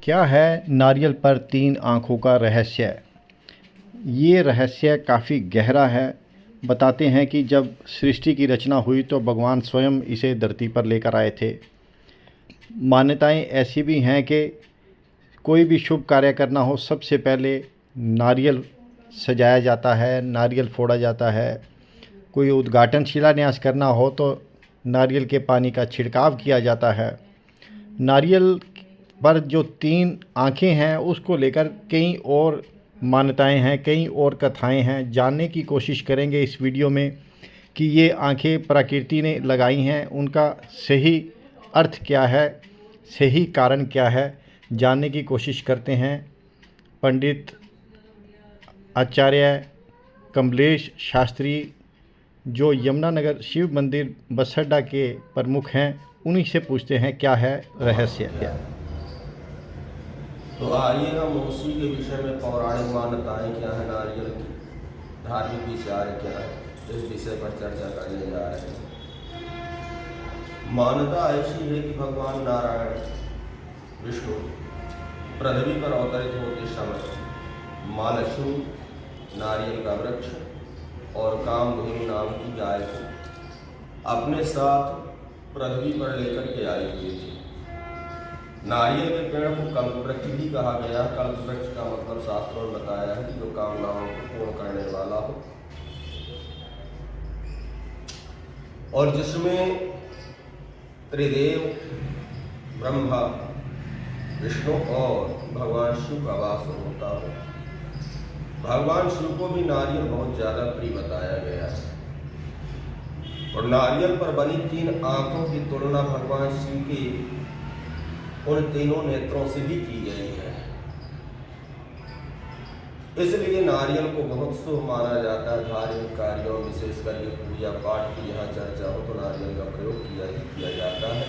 क्या है नारियल पर तीन आँखों का रहस्य? ये रहस्य काफ़ी गहरा है। बताते हैं कि जब सृष्टि की रचना हुई तो भगवान स्वयं इसे धरती पर लेकर आए थे। मान्यताएं ऐसी भी हैं कि कोई भी शुभ कार्य करना हो, सबसे पहले नारियल सजाया जाता है, नारियल फोड़ा जाता है। कोई उद्घाटन शिलान्यास करना हो तो नारियल के पानी का छिड़काव किया जाता है। नारियल पर जो तीन आँखें हैं उसको लेकर कई और मान्यताएं हैं, कई और कथाएं हैं। जानने की कोशिश करेंगे इस वीडियो में कि ये आँखें प्रकृति ने लगाई हैं, उनका सही अर्थ क्या है, सही कारण क्या है, जानने की कोशिश करते हैं। पंडित आचार्य कमलेश शास्त्री, जो यमुनानगर शिव मंदिर बसअड्डा के प्रमुख हैं, उन्हीं से पूछते हैं क्या है रहस्य। तो आइए हम उसी के विषय में पौराणिक मान्यताएं क्या है, नारियल की धार्मिक विचार क्या है, इस विषय पर चर्चा करने जा रहे हैं। मान्यता ऐसी है कि भगवान नारायण विष्णु पृथ्वी पर अवतरित होते समय महालक्ष्मी, नारियल का वृक्ष और कामधेनु नाम की गाय को अपने साथ पृथ्वी पर लेकर के आई हुई थी। नारियल के पेड़ को कल्पवृक्ष भी कहा गया। कल्पवृक्ष का मतलब शास्त्रों में बताया है कि जो कामनाओं को पूर्ण करने वाला हो, और जिसमें त्रिदेव ब्रह्मा, विष्णु और भगवान शिव का वास होता हो। भगवान शिव को भी नारियल बहुत ज्यादा प्रिय बताया गया है, और नारियल पर बनी तीन आंखों की तुलना भगवान शिव की उन तीनों नेत्रों से भी की गई है। इसलिए नारियल को बहुत शुभ माना जाता है। धार्मिक कार्यों, विशेषकर ये पूजा पाठ की यहाँ चर्चा हो तो नारियल का प्रयोग किया जाता है।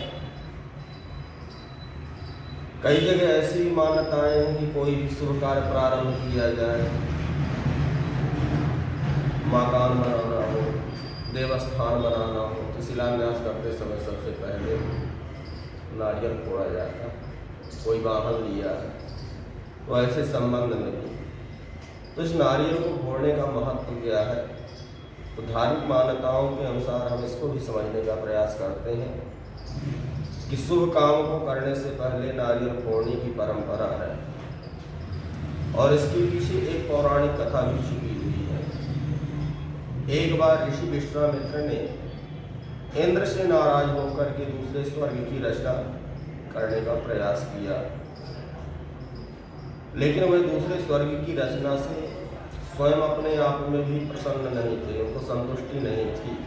कई जगह ऐसी मान्यताएं हैं कि कोई भी शुभ कार्य प्रारंभ किया जाए, मकान बनाना हो, देवस्थान बनाना हो, तो शिलान्यास करते समय सबसे पहले नारियल फोड़ा जाता है। कोई वाहन लिया है तो ऐसे संबंध नहीं। तो इस नारियल को फोड़ने का महत्व क्या है, तो धार्मिक मान्यताओं के अनुसार हम इसको भी समझने का प्रयास करते हैं कि शुभ काम को करने से पहले नारियल फोड़ने की परंपरा है, और इसके पीछे एक पौराणिक कथा भी छुपी हुई है। एक बार ऋषि विश्वामित्र ने इंद्र से नाराज होकर के दूसरे स्वर्ग की रचना करने का प्रयास किया, लेकिन वह दूसरे स्वर्ग की रचना से स्वयं अपने आप में भी प्रसन्न नहीं थे, उनको संतुष्टि नहीं थी।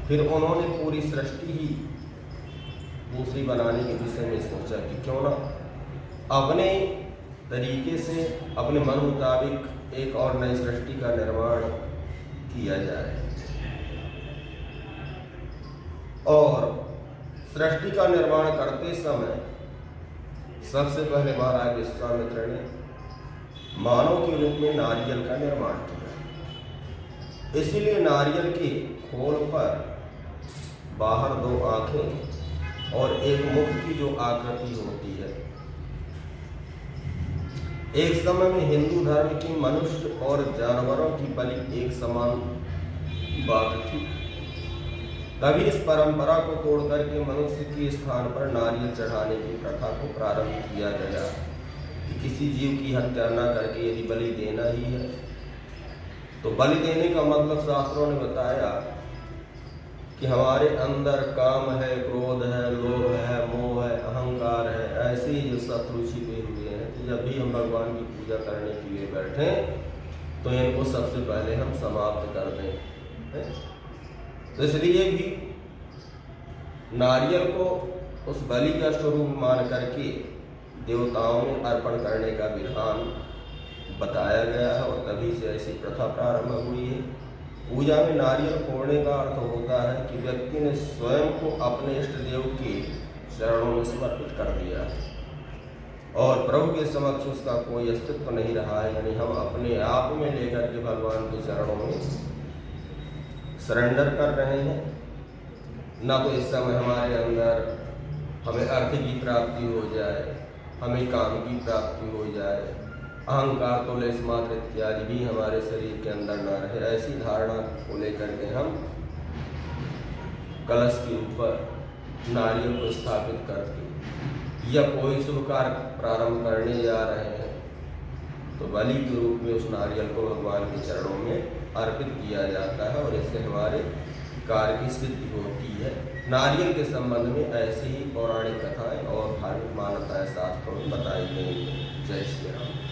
फिर उन्होंने पूरी सृष्टि ही दूसरी बनाने के विषय में सोचा कि क्यों ना अपने तरीके से, अपने मन मुताबिक एक और नई सृष्टि का निर्माण किया जाए। और सृष्टि का निर्माण करते समय सबसे पहले महाराज विश्वामित्र ने मानव के रूप में नारियल का निर्माण किया। इसीलिए नारियल के खोल पर बाहर दो आंखें और एक मुख की जो आकृति होती है। एक समय में हिंदू धर्म की मनुष्य और जानवरों की बलि एक समान बात थी। तभी इस परंपरा को तोड़ करके मनुष्य के स्थान पर नारियल चढ़ाने की प्रथा को प्रारंभ किया गया कि किसी जीव की हत्या न करके यदि बलि देना ही है तो बलि देने का मतलब शास्त्रों ने बताया कि हमारे अंदर काम है, क्रोध है, लोभ है, मोह है, अहंकार है, ऐसे ही जो शत्रु छिपे हुए हैं, तो जब भी हम भगवान की पूजा करने के लिए बैठे तो इनको सबसे पहले हम समाप्त कर दें। तो इसलिए भी नारियल को उस बलि का स्वरूप मान करके देवताओं में अर्पण करने का विधान बताया गया है, और तभी से ऐसी प्रथा प्रारंभ हुई है। पूजा में नारियल फोड़ने का अर्थ होता है कि व्यक्ति ने स्वयं को अपने इष्ट देव के चरणों में समर्पित कर दिया और प्रभु के समक्ष उसका कोई अस्तित्व नहीं रहा है, यानी हम अपने आप में लेकर के भगवान के चरणों में सरेंडर कर रहे हैं। ना तो इस समय हमारे अंदर हमें अर्थ की प्राप्ति हो जाए, हमें काम की प्राप्ति हो जाए, अहंकार तो लेस मात्र इत्यादि भी हमारे शरीर के अंदर न रहे, ऐसी धारणा को लेकर के हम कलश के ऊपर नारियल को स्थापित करके या कोई शुभ कार्य प्रारंभ करने जा रहे हैं तो बलि के रूप में उस नारियल को भगवान के चरणों में अर्पित किया जाता है और इससे हमारे कार्य की सिद्धि होती है। नारियल के संबंध में ऐसी ही पौराणिक कथाएं और धार्मिक मान्यताएं शास्त्रों में बताई गई हैं। जय श्री राम।